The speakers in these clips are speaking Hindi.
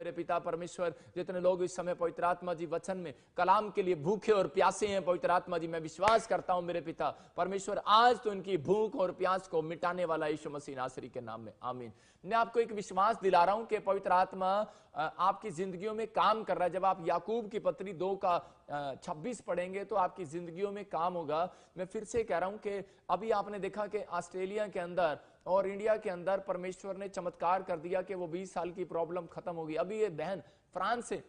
मेरे पिता परमेश्वर, जितने लोग इस समय पवित्र आत्मा जी वचन में कलाम के लिए भूखे और प्यासे हैं पवित्र आत्मा जी, मैं विश्वास करता हूं मेरे पिता परमेश्वर आज तो इनकी भूख और प्यास को मिटाने वाला यीशु मसीह नासरी के नाम में, आमीन। मैं आपको एक विश्वास दिला रहा हूं कि पवित्र आत्मा आपकी जिंदगियों में काम कर रहा है। जब आप याकूब की पत्री 2 का 26 पढ़ेंगे तो आपकी जिंदगियों में काम होगा। मैं फिर से कह रहा हूं कि अभी आपने देखा कि ऑस्ट्रेलिया के अंदर और इंडिया के अंदर परमेश्वर ने चमत्कार कर दिया कि वो 20 साल की प्रॉब्लम खत्म होगी। अभी ये बहन फ्रांस से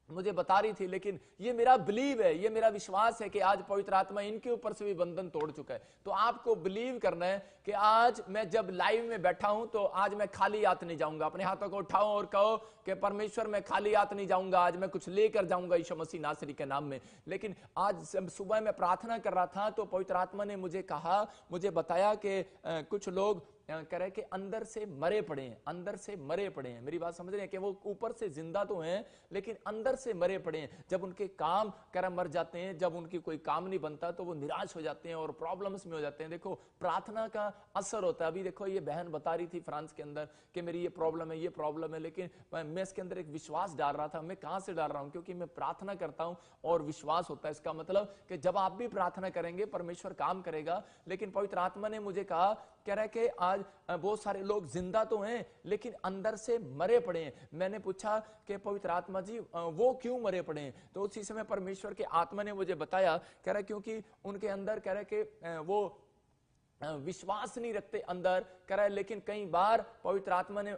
मुझे बता रही थी, लेकिन ये मेरा बिलीव है, ये मेरा विश्वास है कि आज पवित्र आत्मा इनके ऊपर से भी बंधन तोड़ चुका है। तो आपको बिलीव करना है कि आज मैं जब लाइव में बैठा हूं तो आज मैं खाली हाथ नहीं जाऊंगा। अपने हाथों को उठाओ और कहो कि परमेश्वर मैं खाली हाथ नहीं जाऊंगा, आज मैं कुछ लेकर जाऊंगा यीशु मसीह नासरी के नाम में। लेकिन आज सुबह मैं प्रार्थना कर रहा था तो पवित्र आत्मा ने मुझे कहा, मुझे बताया कि कुछ लोग कह रहे कि अंदर से मरे पड़े हैं, अंदर से मरे पड़े हैं। मेरी बात समझ रहे हैं कि वो ऊपर से जिंदा तो हैं लेकिन अंदर से मरे पड़े हैं। जब उनके काम कह रहे मर जाते हैं, जब उनकी कोई काम नहीं बनता तो वो निराश हो जाते हैं और प्रॉब्लम्स में हो जाते हैं। देखो प्रार्थना का असर होता है। अभी देखो ये बहन बता रही थी फ्रांस के अंदर कि मेरी ये प्रॉब्लम है, ये प्रॉब्लम है, लेकिन मैं इसके अंदर एक विश्वास डाल रहा था। मैं कहां से डाल रहा हूं? क्योंकि मैं प्रार्थना करता हूं और विश्वास होता है। इसका मतलब कि जब आप भी प्रार्थना करेंगे परमेश्वर काम करेगा। लेकिन पवित्र आत्मा ने मुझे कहा, कह रहा है कि आज बहुत सारे लोग जिंदा तो हैं लेकिन अंदर से मरे पड़े हैं। मैंने पूछा कि पवित्र आत्मा जी वो क्यों मरे पड़े हैं? तो उसी समय परमेश्वर के आत्मा ने मुझे बताया, कह रहा है क्योंकि उनके अंदर कह रहा है कि वो विश्वास नहीं रखते अंदर, कह रहा है। लेकिन कई बार पवित्र आत्मा ने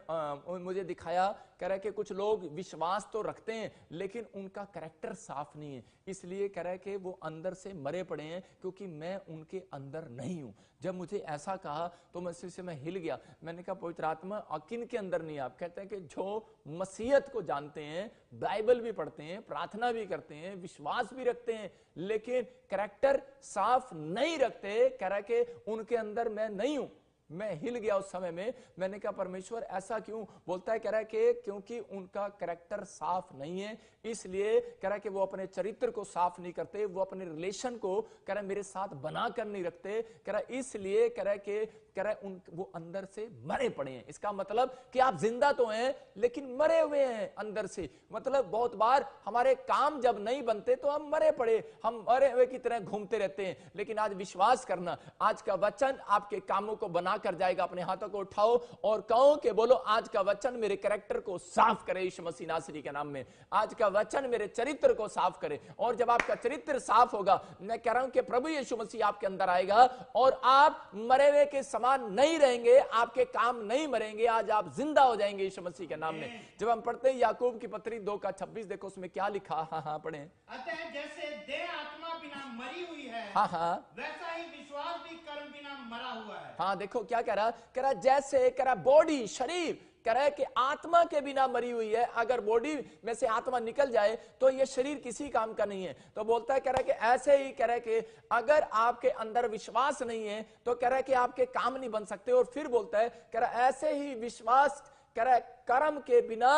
मुझे दिखाया, कह रहा है कि कुछ लोग विश्वास तो रखते हैं लेकिन उनका कैरेक्टर साफ नहीं है, इसलिए कह रहा है कि वो अंदर से मरे पड़े हैं क्योंकि मैं उनके अंदर नहीं हूं। जब मुझे ऐसा कहा तो मैं हिल गया। मैंने कहा पवित्र आत्मा किन के अंदर नहीं? आप कहते हैं कि जो मसीहत को जानते हैं, बाइबल भी पढ़ते हैं, प्रार्थना भी करते हैं, विश्वास भी रखते हैं, लेकिन कैरेक्टर साफ नहीं रखते, कह रहा है कि उनके अंदर मैं नहीं हूं। मैं हिल गया उस समय में। मैंने कहा परमेश्वर ऐसा क्यों? बोलता है, कह रहा है कि क्योंकि उनका कैरेक्टर साफ नहीं है, इसलिए कह रहा है कि वो अपने चरित्र को साफ नहीं करते, वो अपने रिलेशन को कह रहा है मेरे साथ बनाकर नहीं रखते, कह रहा है इसलिए कह रहा है कि कह रहा है वो अंदर से मरे पड़े हैं। इसका मतलब कि आप जिंदा तो हैं लेकिन मरे हुए हैं अंदर से। मतलब बहुत बार हमारे काम जब नहीं बनते तो हम मरे पड़े, हम मरे हुए की तरह घूमते रहते हैं। लेकिन आज विश्वास करना, आज का वचन आपके कामों को बना कर जाएगा। अपने हाथों को उठाओ और कहो कि बोलो आज का वचन मेरे कैरेक्टर को साफ करे यीशु मसीह नासरी के नाम में। आज का वचन मेरे चरित्र को साफ करे। और जब आपका चरित्र साफ होगा, मैं कह रहा हूं कि प्रभु यीशु मसीह आपके अंदर आएगा और आप मरे हुए के समान नहीं रहेंगे, आपके काम नहीं मरेंगे, आज आप जिंदा हो जाएंगे यीशु मसीह के नाम में। जब हम पढ़ते हैं याकूब की पत्री 2 का 26, देखो उसमें क्या लिखा। हाँ पढ़े। अतः जैसे देह आत्मा बिना मरी हुई है, वैसा ही विश्वास भी कर्म बिना मरा हुआ है। हाँ देखो क्या कह रहा जैसे कह रहा बॉडी, शरीर कह रहा है कि आत्मा के बिना मरी हुई है। अगर बॉडी में से आत्मा निकल जाए तो ये शरीर किसी काम का नहीं है। तो बोलता है, कह रहा है कि ऐसे ही कह रहा है कि अगर आपके अंदर विश्वास नहीं है तो कह रहा है कि आपके काम नहीं बन सकते। और फिर बोलता है, कह रहा है ऐसे ही विश्वास कह रहा है कर्म के बिना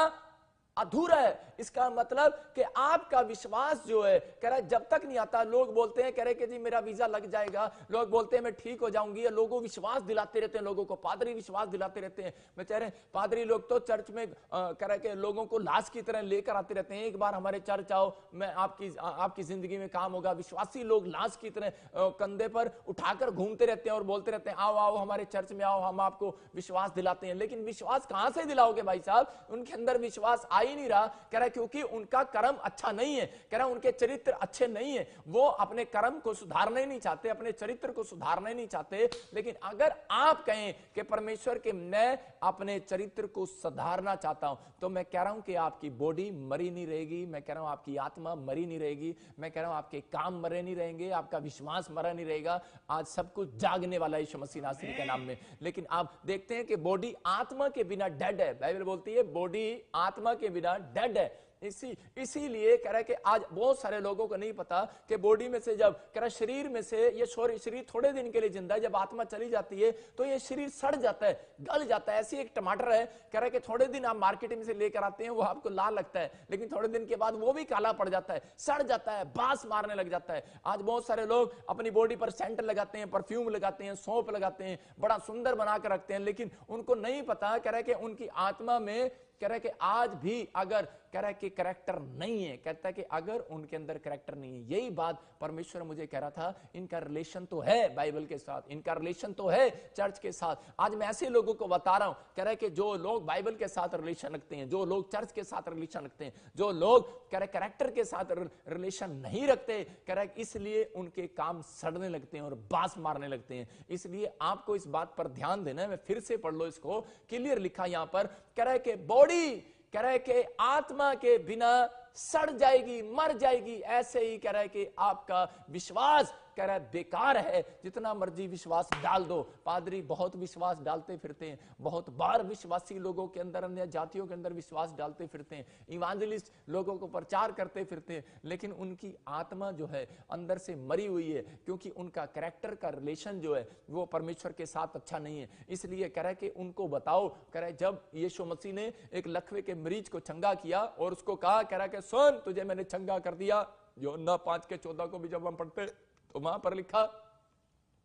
अधूरा है। इसका मतलब कि आपका विश्वास जो है कह रहा है जब तक नहीं आता, लोग बोलते हैं कह रहे कि जी मेरा वीजा लग जाएगा, लोग बोलते हैं मैं ठीक हो जाऊंगी, लोगों विश्वास दिलाते रहते हैं, लोगों को पादरी विश्वास दिलाते रहते हैं। मैं कह रहे पादरी लोग तो चर्च में कह रहे कि लोगों को लाश की तरह लेकर आते रहते हैं, एक बार हमारे चर्च आओ, मैं आपकी जिंदगी में काम होगा। विश्वासी लोग लाश की तरह कंधे पर उठाकर घूमते रहते हैं और बोलते रहते हैं आओ आओ हमारे चर्च में आओ, हम आपको विश्वास दिलाते हैं। लेकिन विश्वास कहां से दिलाओगे भाई साहब? उनके अंदर विश्वास ही नहीं रहा। कह रहा क्योंकि उनका कर्म अच्छा नहीं है, कह रहा उनके चरित्र अच्छे नहीं है, वो अपने कर्म को सुधारना ही नहीं चाहते, अपने चरित्र को सुधारना ही नहीं चाहते। लेकिन अगर आप कहें कि परमेश्वर के मैं अपने चरित्र को सुधारना चाहता हूं, तो मैं कह रहा हूं कि आपकी बॉडी मरी नहीं रहेगी, मैं कह रहा हूं आपकी आत्मा मरी नहीं रहेगी, मैं कह रहा हूं आपके काम मरे नहीं रहेंगे, आपका विश्वास मरा नहीं रहेगा। आज सब कुछ जागने वाला है यीशु मसीह नासरी के नाम में। लेकिन आप देखते हैं कि बॉडी आत्मा के बिना डेड है। बाइबल बोलती है बॉडी आत्मा के बिना डेड है। इसीलिए कह रहा है कि आज बहुत सारे लोगों को नहीं पता कि बॉडी में से जब कह रहा शरीर में से ये शरीर थोड़े दिन के लिए जिंदा है, जब आत्मा चली जाती है तो ये शरीर सड़ जाता है, गल जाता है। ऐसी एक टमाटर है, कह रहा है कि थोड़े दिन आप मार्केट में से लेकर आते हैं, वो आपको लाल लगता है, लेकिन थोड़े दिन के बाद वो भी काला पड़ जाता है, सड़ जाता है, बास मारने लग जाता है। आज बहुत सारे लोग अपनी बॉडी पर सेंट लगाते हैं, परफ्यूम लगाते हैं, सौंफ लगाते हैं, बड़ा सुंदर बनाकर रखते हैं, लेकिन उनको नहीं पता कह रहा है कि उनकी आत्मा में कह रहा है कि आज भी अगर कह रहा है कि कैरेक्टर नहीं है, कहता है कि अगर उनके अंदर कैरेक्टर नहीं है, यही बात परमेश्वर मुझे कह रहा था, इनका रिलेशन तो है बाइबल के साथ, इनका रिलेशन तो है चर्च के साथ। आज मैं ऐसे लोगों को बता रहा हूं, कह रहा है कि जो लोग बाइबल के साथ रिलेशन रखते हैं, जो लोग चर्च के साथ रिलेशन रखते हैं, जो लोग कह रहे कैरेक्टर के साथ रिलेशन नहीं रखते, कह रहा है इसलिए उनके काम सड़ने लगते हैं और बांस मारने लगते हैं। इसलिए आपको इस बात पर ध्यान देना है। मैं फिर से पढ़ लो इसको, क्लियर लिखा यहां पर, कह रहा है कि बॉडी, कह रहा है कि आत्मा के बिना सड़ जाएगी, मर जाएगी। ऐसे ही कह रहा है कि आपका विश्वास कह रहा है बेकार है, जितना मर्जी विश्वास डाल दो। पादरी बहुत विश्वास डालते फिरते हैं, बहुत बार विश्वासी लोगों के अंदर, अन्य जातियों के अंदर विश्वास डालते फिरते हैं, इवांजलिस्ट लोगों को प्रचार करते फिरते हैं, लेकिन उनकी आत्मा जो है अंदर से मरी हुई है, क्योंकि उनका कैरेक्टर का रिलेशन जो है वो परमेश्वर के साथ अच्छा नहीं है। इसलिए कह रहा है कि उनको बताओ, कह रहा है जब यीशु मसीह ने एक लकवे के मरीज को चंगा किया और उसको कहा, कह रहा है कि सुन, तुझे मैंने चंगा कर दिया। यूहन्ना 5:14 को भी जब हम पढ़ते तो वहां पर लिखा,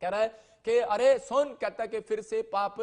कह रहा है कि अरे सुन, कहता है कि फिर से पाप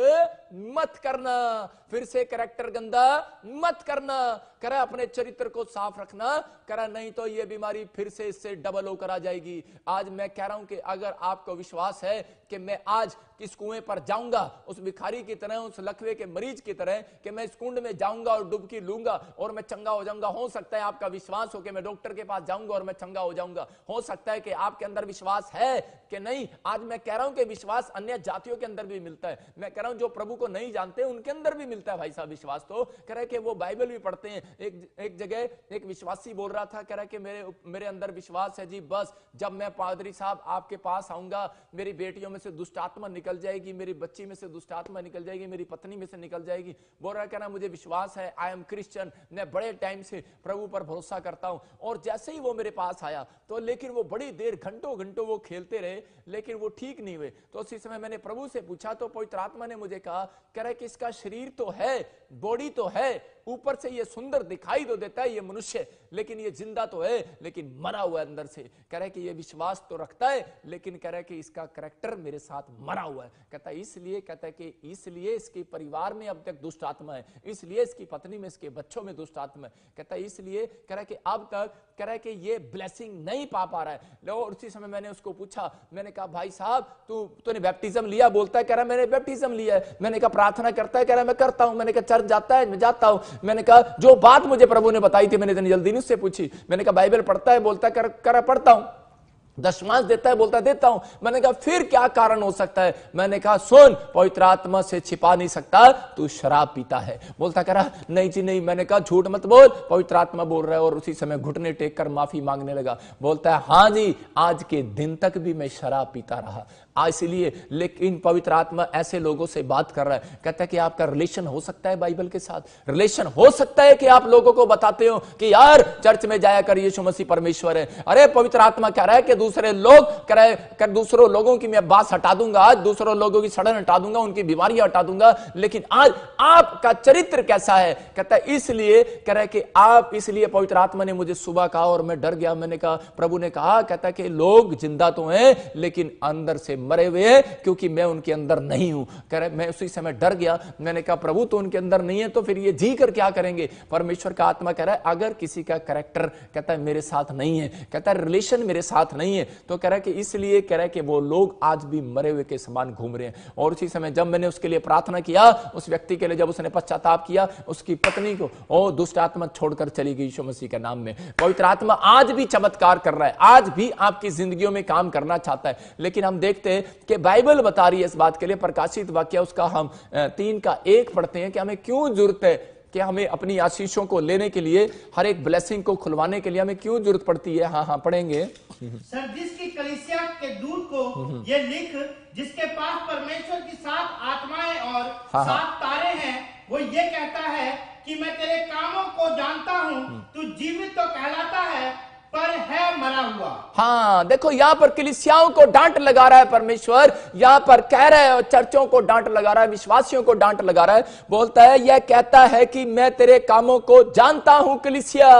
मत करना, फिर से कैरेक्टर गंदा मत करना, कह रहा है अपने चरित्र को साफ रखना, कह रहा नहीं तो ये बीमारी फिर से इससे डबल होकर आ जाएगी। आज मैं कह रहा हूं कि अगर आपको विश्वास है कि मैं आज इस कुएं पर जाऊंगा, उस भिखारी की तरह, उस लकवे के मरीज की तरह, कि मैं इस कुंड में जाऊंगा और डुबकी लूंगा और मैं चंगा हो जाऊंगा। हो सकता है आपका विश्वास हो कि मैं डॉक्टर के पास जाऊंगा और मैं चंगा हो जाऊंगा। हो सकता है कि आपके अंदर विश्वास है कि नहीं। आज मैं कह रहा हूं कि विश्वास अन्य जातियों के अंदर भी मिलता है। मैं कह रहा हूं जो प्रभु को नहीं जानते उनके अंदर भी मिलता है भाई साहब विश्वास। तो कह रहा है कि वो बाइबल भी पढ़ते हैं। एक जगह एक विश्वासी बोल रहा था, कह रहा है कि मेरे अंदर विश्वास है जी, बस जब मैं पादरी साहब आपके पास आऊंगा, मेरी बेटियों में से दुष्ट आत्मा निकल जाएगी, मेरी बच्ची में से दुष्ट आत्मा निकल जाएगी, मेरी पत्नी में से निकल जाएगी। बोल रहा है, कह रहा मुझे विश्वास है, आई एम क्रिश्चियन, मैं बड़े टाइम से प्रभु पर भरोसा करता हूं। और जैसे ही वो मेरे पास आया तो, लेकिन वो बड़ी देर घंटों घंटों वो खेलते रहे, लेकिन वो ठीक नहीं हुए। तो उसी समय मैंने प्रभु से पूछा तो पवित्र आत्मा ने मुझे कहा, कह रहा है कि इसका शरीर तो है, बॉडी तो है, ऊपर से ये सुंदर दिखाई तो देता है ये मनुष्य, लेकिन ये जिंदा तो है, लेकिन मरा हुआ है अंदर से। कह रहा है कि ये विश्वास तो रखता है, लेकिन कह रहा है कि इसका कैरेक्टर मेरे साथ मरा हुआ है। कहता है इसलिए, कहता है कि इसलिए इसके परिवार में अब तक दुष्ट आत्मा है, इसलिए इसकी पत्नी में, इसके बच्चों में दुष्ट आत्मा है। कहता है इसलिए, कह रहा है कि अब तक, कह रहा है कि ये ब्लेसिंग नहीं पा रहा है। और उसी समय मैंने उसको पूछा, मैंने कहा भाई साहब तूने बैप्टिज्म लिया? बोलता है, कह रहा मैंने बैप्टिज्म लिया है। मैंने कहा प्रार्थना करता है? कह रहा मैं करता हूं। मैंने कहा चर्च जाता है? मैं जाता हूं। मैंने कहा जो बात मुझे प्रभु ने बताई थी मैंने इतनी जल्दी नहीं उससे पूछी। मैंने कहा बाइबल पढ़ता है? बोलता है कर पढ़ता हूं। दशमांश देता है? बोलता देता हूं। मैंने कहा फिर क्या कारण हो सकता है? मैंने कहा सुन, पवित्र आत्मा से छिपा नहीं सकता, तू शराब पीता है। बोलता कह रहा नहीं जी नहीं। मैंने कहा झूठ मत बोल, पवित्र आत्मा बोल रहा है। और उसी समय घुटने टेक कर माफी मांगने लगा। बोलता है हाँ जी, आज के दिन तक भी मैं शराब पीता रहा। इसलिए, लेकिन पवित्र आत्मा ऐसे लोगों से बात कर रहा है। कहता है कि आपका रिलेशन हो सकता है बाइबल के साथ, रिलेशन हो सकता है कि आप लोगों को बताते हो कि यार चर्च में जाया कर, यीशु मसीह परमेश्वर है। अरे पवित्र आत्मा कह रहा है कि दूसरे लोग कर दूसरों लोगों की मैं बात हटा दूंगा, आज दूसरों लोगों की सड़न हटा दूंगा, उनकी बीमारियां हटा दूंगा, लेकिन आज आपका चरित्र कैसा है? कहता है इसलिए, कह रहा है कि आप, इसलिए पवित्र आत्मा ने मुझे सुबह कहा और मैं डर गया। मैंने कहा, प्रभु ने कहा, कहता है कि लोग जिंदा तो हैं लेकिन अंदर से मरे हुए हैं, क्योंकि मैं उनके अंदर नहीं हूं। कह रहे मैं उसी समय डर गया। मैंने कहा प्रभु तो उनके अंदर नहीं है तो फिर ये जी कर क्या करेंगे? परमेश्वर का आत्मा कह रहा है अगर किसी का कैरेक्टर, कहता है मेरे साथ नहीं है, कहता है रिलेशन मेरे साथ नहीं है, तो कह रहा है कि इसलिए, कह रहा है कि वो लोग आज भी मरे हुए के समान घूम रहे हैं। और उसी समय जब मैंने उसके लिए प्रार्थना किया, उस व्यक्ति के लिए, जब उसने पश्चाताप किया, उसकी पत्नी को ओ दुष्ट आत्मा छोड़कर चली गई यीशु मसीह के नाम में। पवित्र आत्मा आज भी चमत्कार कर रहा है, आज भी आपकी जिंदगियों में काम करना चाहता है। लेकिन हम देखते हैं कि बाइबल बता रही है इस बात के लिए, प्रकाशित वाक्य उसका हम 3:1 पढ़ते हैं कि हमें क्यों जरूरत है कि हमें अपनी आशीषों को लेने के लिए, हर एक ब्लेसिंग को खुलवाने के लिए हमें क्यों जरूरत पड़ती है। हाँ पढ़ेंगे। सरदीस की कलीसिया के दूत को ये लिख, जिसके पास परमेश्वर की 7 आत्माएं और 7 तारे हैं, वो ये कहता है कि मैं तेरे कामों को जानता हूँ, तू जीवित तो कहलाता है पर है मरा हुआ। हाँ देखो, यहां पर कलीसियाओं को डांट लगा रहा है परमेश्वर, यहां पर कह रहा है, चर्चों को डांट लगा रहा है, विश्वासियों को डांट लगा रहा है। बोलता है, यह कहता है कि मैं तेरे कामों को जानता हूं। कलीसिया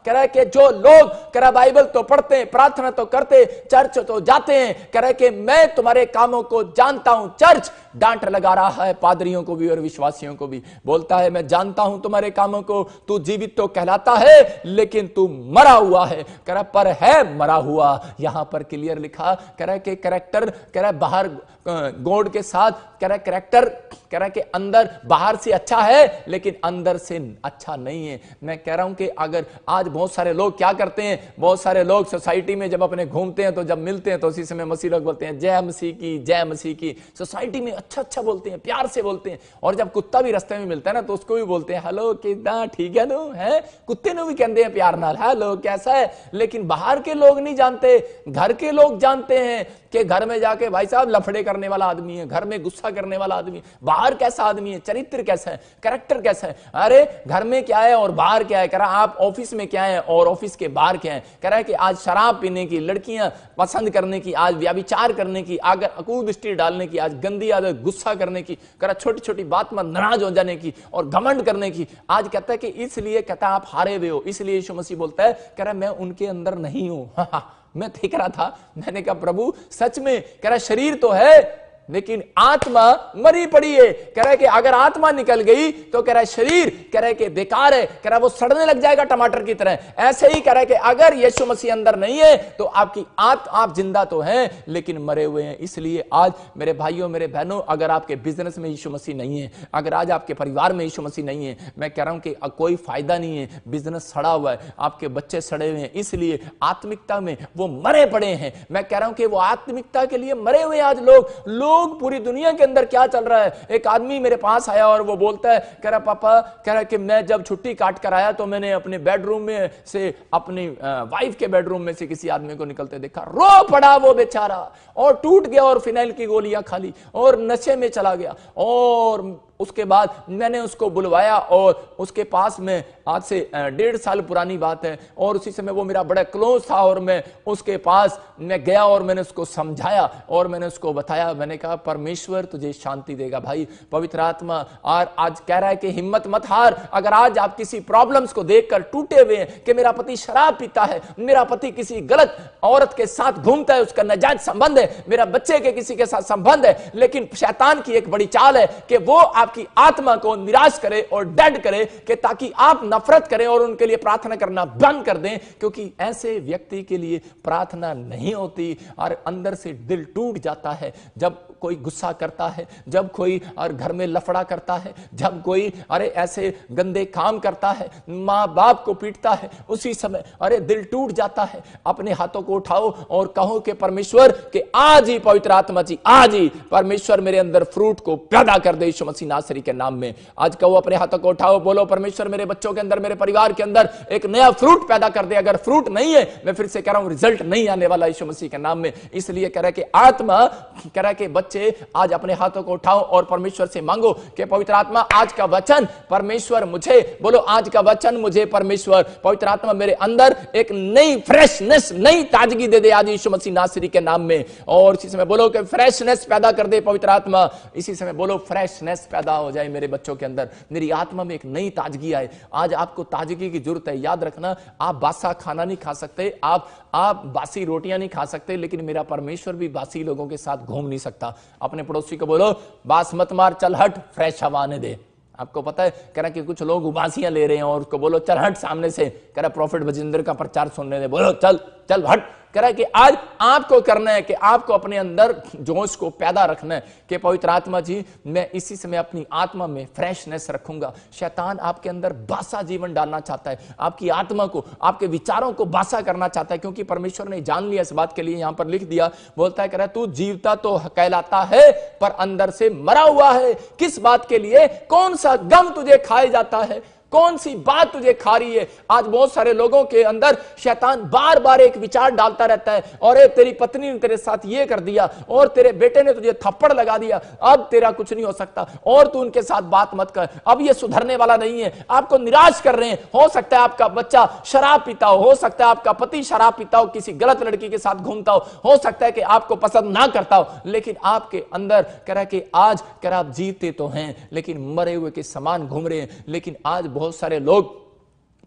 कह रहा है कि जो लोग कह रहा बाइबल तो पढ़ते हैं, प्रार्थना तो करते, चर्च तो जाते हैं, कह रहा है कि मैं तुम्हारे कामों को जानता हूं। चर्च डांट लगा रहा है पादरियों को भी और विश्वासियों को भी। बोलता है, मैं जानता हूं तुम्हारे कामों को, तू जीवित तो कहलाता है लेकिन तू मरा हुआ है। कह रहा पर है मरा हुआ। यहां पर क्लियर लिखा, कह रहा है कि कैरेक्टर, कह रहा है बाहर गॉड के साथ, कह रहा है कैरेक्टर, कह रहा है कि अंदर बाहर से अच्छा है लेकिन अंदर से अच्छा नहीं है। मैं कह रहा हूं कि अगर आज बहुत सारे लोग क्या करते हैं, बहुत सारे लोग सोसाइटी में जब अपने घूमते हैं तो जब मिलते हैं तो उसी समय मसीह लोग बोलते हैं जय मसीह की, जय मसीह की। सोसाइटी में अच्छा अच्छा बोलते हैं, प्यार से बोलते हैं, और जब कुत्ता भी रास्ते में मिलता है ना तो उसको भी बोलते हैं हेलो किदा ठीक है तू है, कुत्ते ने भी कहते हैं प्यार नाल हेलो कैसा है। लेकिन बाहर के लोग नहीं जानते, घर के लोग जानते हैं कि घर में जाके भाई साहब लफड़े करने वाला आदमी है, घर में गुस्सा करने वाला आदमी है, बाहर कैसा आदमी है, चरित्र कैसा है, कैरेक्टर कैसा है। अरे घर में क्या है और बाहर क्या है, कह रहा आप ऑफिस में क्या है और ऑफिस के बाहर क्या है। कह रहा है कि आज शराब पीने की, लड़कियां पसंद करने की, आज व्याभिचार करने की, अगर अकूदृष्टि डालने की, आज गंदी आदत गुस्सा करने की, कह रहा छोटी छोटी बात में नाराज हो जाने की और घमंड करने की। आज कहता है कि इसलिए कहता है आप हारे हुए हो। इसलिए यीशु मसीह बोलता है, कह रहा मैं उनके अंदर नहीं हूं। मैं देख रहा था, मैंने कहा प्रभु सच में, कह रहा शरीर तो है लेकिन आत्मा मरी पड़ी है। कह रहा है कि अगर आत्मा निकल गई तो कह रहा है शरीर, कह रहा है कि बेकार है, कह रहा है वो सड़ने लग जाएगा टमाटर की तरह। ऐसे ही कह रहा है कि अगर यीशु मसीह अंदर नहीं है तो आपकी आप जिंदा तो हैं लेकिन मरे हुए हैं। इसलिए आज मेरे भाइयों मेरे बहनों, अगर आपके बिजनेस में यीशु मसीह नहीं है, अगर आज आपके परिवार में यीशु मसीह नहीं है, मैं कह रहा हूं कि कोई फायदा नहीं है। बिजनेस सड़ा हुआ है, आपके बच्चे सड़े हुए हैं, इसलिए आत्मिकता में वो मरे पड़े हैं। मैं कह रहा हूं कि वो आत्मिकता के लिए मरे हुए आज लोग पूरी दुनिया के अंदर क्या चल रहा है। एक आदमी मेरे पास आया और वो बोलता है, कह रहा पापा, कह रहा कि मैं जब छुट्टी काट कर आया तो मैंने अपने बेडरूम में से, अपनी वाइफ के बेडरूम में से किसी आदमी को निकलते देखा। रो पड़ा वो बेचारा और टूट गया और फिनाइल की गोलियां खा ली और नशे में चला गया। और उसके बाद मैंने उसको बुलवाया और उसके पास में, आज से 1.5 साल पुरानी बात है, और उसी समय वो मेरा बड़ा क्लोज था और मैं उसके पास मैं गया और मैंने उसको समझाया और मैंने उसको बताया। मैंने कहा परमेश्वर तुझे शांति देगा भाई, पवित्र आत्मा। और आज कह रहा है कि हिम्मत मत हार। अगर आज आप किसी प्रॉब्लम्स को देखकर टूटे हुए हैं कि मेरा पति शराब पीता है, मेरा पति किसी गलत औरत के साथ घूमता है, उसका नाजायज संबंध है, मेरा बच्चे के किसी के साथ संबंध है, लेकिन शैतान की एक बड़ी चाल है कि वो आपकी आत्मा को निराश करे और डेड करे कि ताकि आप नफरत करें और उनके लिए प्रार्थना करना बंद कर दें, क्योंकि ऐसे व्यक्ति के लिए प्रार्थना नहीं होती और अंदर से दिल टूट जाता है जब कोई गुस्सा करता है, जब कोई और घर में लफड़ा करता है, जब कोई अरे ऐसे गंदे काम करता है, मां बाप को पीटता है, उसी समय अरे दिल टूट जाता है। अपने हाथों को उठाओ और कहो कि परमेश्वर कि आज ही पवित्र आत्मा जी, आज ही परमेश्वर मेरे अंदर फ्रूट को पैदा कर दे यीशु मसीह नासरी के नाम में। आज कहो, अपने हाथों को उठाओ, बोलो परमेश्वर मेरे बच्चों के अंदर, मेरे परिवार के अंदर एक नया फ्रूट पैदा कर दे। अगर फ्रूट नहीं है, मैं फिर से कह रहा हूं, रिजल्ट नहीं आने वाला यीशु मसीह के नाम में। इसलिए कह रहा है कि आत्मा, कह रहा है कि बच्चे आज अपने हाथों को उठाओ और परमेश्वर से मांगो कि पवित्र आत्मा आज का वचन परमेश्वर मुझे, बोलो आज का वचन मुझे परमेश्वर, पवित्र आत्मा मेरे अंदर एक नई फ्रेशनेस, नई ताजगी दे दे आज यीशु मसीह नासरी के नाम में। और इसी समय बोलो कि फ्रेशनेस पैदा कर दे पवित्र आत्मा। इसी समय बोलो फ्रेशनेस पैदा हो जाए मेरे बच्चों के अंदर, मेरी आत्मा में एक नई ताजगी आए। आज आपको ताजगी की जरूरत है। याद रखना, आप बासा खाना नहीं खा सकते, आप बासी रोटियां नहीं खा सकते, लेकिन मेरा परमेश्वर भी बासी लोगों के साथ घूम नहीं सकता। अपने पड़ोसी को बोलो बास मत मार, चल हट, फ्रेश हवा आने दे। आपको पता है, कह रहा कि कुछ लोग उबासियां ले रहे हैं और उसको बोलो चल हट सामने से, कह रहा प्रॉफिट बजिंदर का प्रचार सुनने दे, बोलो चल चल हट। कह रहा है कि आज आपको करना है कि आपको अपने अंदर जोश को पैदा रखना है कि पवित्र आत्मा जी, मैं इसी समय अपनी आत्मा में फ्रेशनेस रखूंगा। शैतान आपके अंदर बासा जीवन डालना चाहता है, आपकी आत्मा को, आपके विचारों को बासा करना चाहता है, क्योंकि परमेश्वर ने जान लिया इस बात के लिए यहां पर लिख दिया। बोलता है, कह रहा है तू जीवता तो कहलाता है पर अंदर से मरा हुआ है। किस बात के लिए? कौन सा गम तुझे खाए जाता है? कौन सी बात तुझे खा रही है? आज बहुत सारे लोगों के अंदर शैतान बार बार एक विचार डालता रहता है, और तेरी पत्नी ने तेरे साथ ये कर दिया, और तेरे बेटे ने तुझे थप्पड़ लगा दिया, अब तेरा कुछ नहीं हो सकता, और तू उनके साथ बात मत कर, अब ये सुधरने वाला नहीं है, आपको निराश कर रहे हैं। हो सकता है आपका बच्चा शराब पीता हो सकता है आपका पति शराब पीता हो, किसी गलत लड़की के साथ घूमता हो सकता है कि आपको पसंद ना करता हो, लेकिन आपके अंदर कह रहा है कि आज कह रहा आप जीते तो हैं लेकिन मरे हुए के समान घूम रहे हैं। लेकिन आज बहुत सारे लोग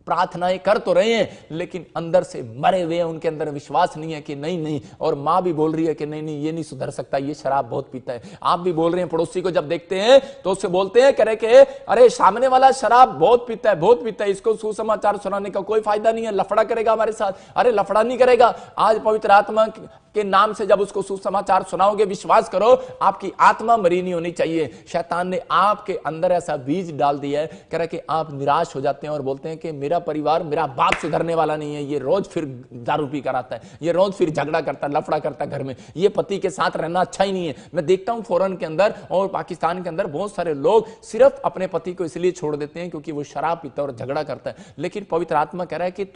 प्रार्थनाएं कर तो रहे हैं लेकिन अंदर से मरे हुए हैं, उनके अंदर विश्वास नहीं है कि नहीं नहीं, और मां भी बोल रही है कि नहीं नहीं ये नहीं सुधर सकता, ये शराब बहुत पीता है। आप भी बोल रहे हैं, पड़ोसी को जब देखते हैं तो उससे बोलते हैं, कह रहे कि अरे सामने वाला शराब बहुत पीता है, बहुत पीता है, इसको सुसमाचार सुनाने का कोई फायदा नहीं है, लफड़ा करेगा हमारे साथ। अरे लफड़ा नहीं करेगा, आज पवित्र आत्मा के नाम से जब उसको सुसमाचार सुनाओगे, विश्वास करो आपकी आत्मा मरी नहीं होनी चाहिए। शैतान ने आपके अंदर ऐसा बीज डाल दिया है, कह रहा कि आप निराश हो जाते हैं और बोलते हैं कि मेरा परिवार, मेरा बाप सुधरने वाला नहीं है, ये रोज फिर दारू पी कर आता है, ये रोज फिर झगड़ा करता है, लफड़ा करता है घर में, ये पति के साथ रहना अच्छा ही नहीं है। मैं देखता हूं फॉरेन के अंदर और पाकिस्तान के अंदर बहुत सारे लोग सिर्फ अपने पति को इसलिए छोड़ देते हैं क्योंकि वो शराब पीता है और झगड़ा करता है। लेकिन पवित्र आत्मा कह रहा है कि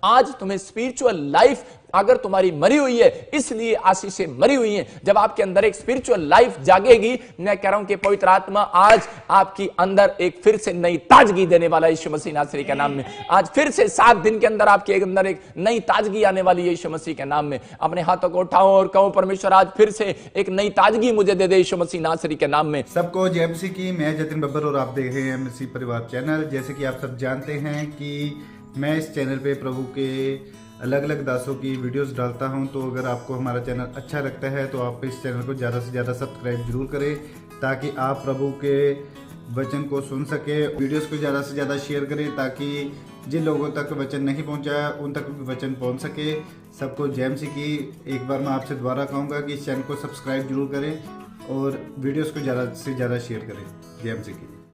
आज तुम्हें स्पिरिचुअल लाइफ अगर तुम्हारी मरी हुई है, इसलिए आशीषें मरी हुई हैं। जब आपके अंदर एक स्पिरिचुअल लाइफ जागेगी, मैं कह रहा हूं कि पवित्र आत्मा आज आपकी अंदर एक फिर से नई ताजगी देने वाला यीशु मसीह नासरी के नाम में। आज फिर से 7 दिन के अंदर आपके अंदर एक नई ताजगी आने वाली है यीशु मसीह के नाम में। अपने हाथों को उठाओ और कहो, परमेश्वर आज फिर से एक नई ताजगी मुझे दे दे यीशु मसीह नासरी के नाम में। सबको जय मसीह की। मैं जतिन बब्बर और आप देख रहे हैं मसीह परिवार चैनल। जैसे कि आप सब जानते हैं कि मैं इस चैनल पे प्रभु के अलग अलग दासों की वीडियोस डालता हूं, तो अगर आपको हमारा चैनल अच्छा लगता है तो आप इस चैनल को ज़्यादा से ज़्यादा सब्सक्राइब जरूर करें ताकि आप प्रभु के वचन को सुन सके। वीडियोस को ज़्यादा से ज़्यादा शेयर करें ताकि जिन लोगों तक वचन नहीं पहुंचा उन तक भी वचन पहुंच सके। सबको जय मसीह की। एक बार मैं आपसे दोबारा कहूँगा कि इस चैनल को सब्सक्राइब जरूर करें और वीडियोस को ज़्यादा से ज़्यादा शेयर करें। जय मसीह की।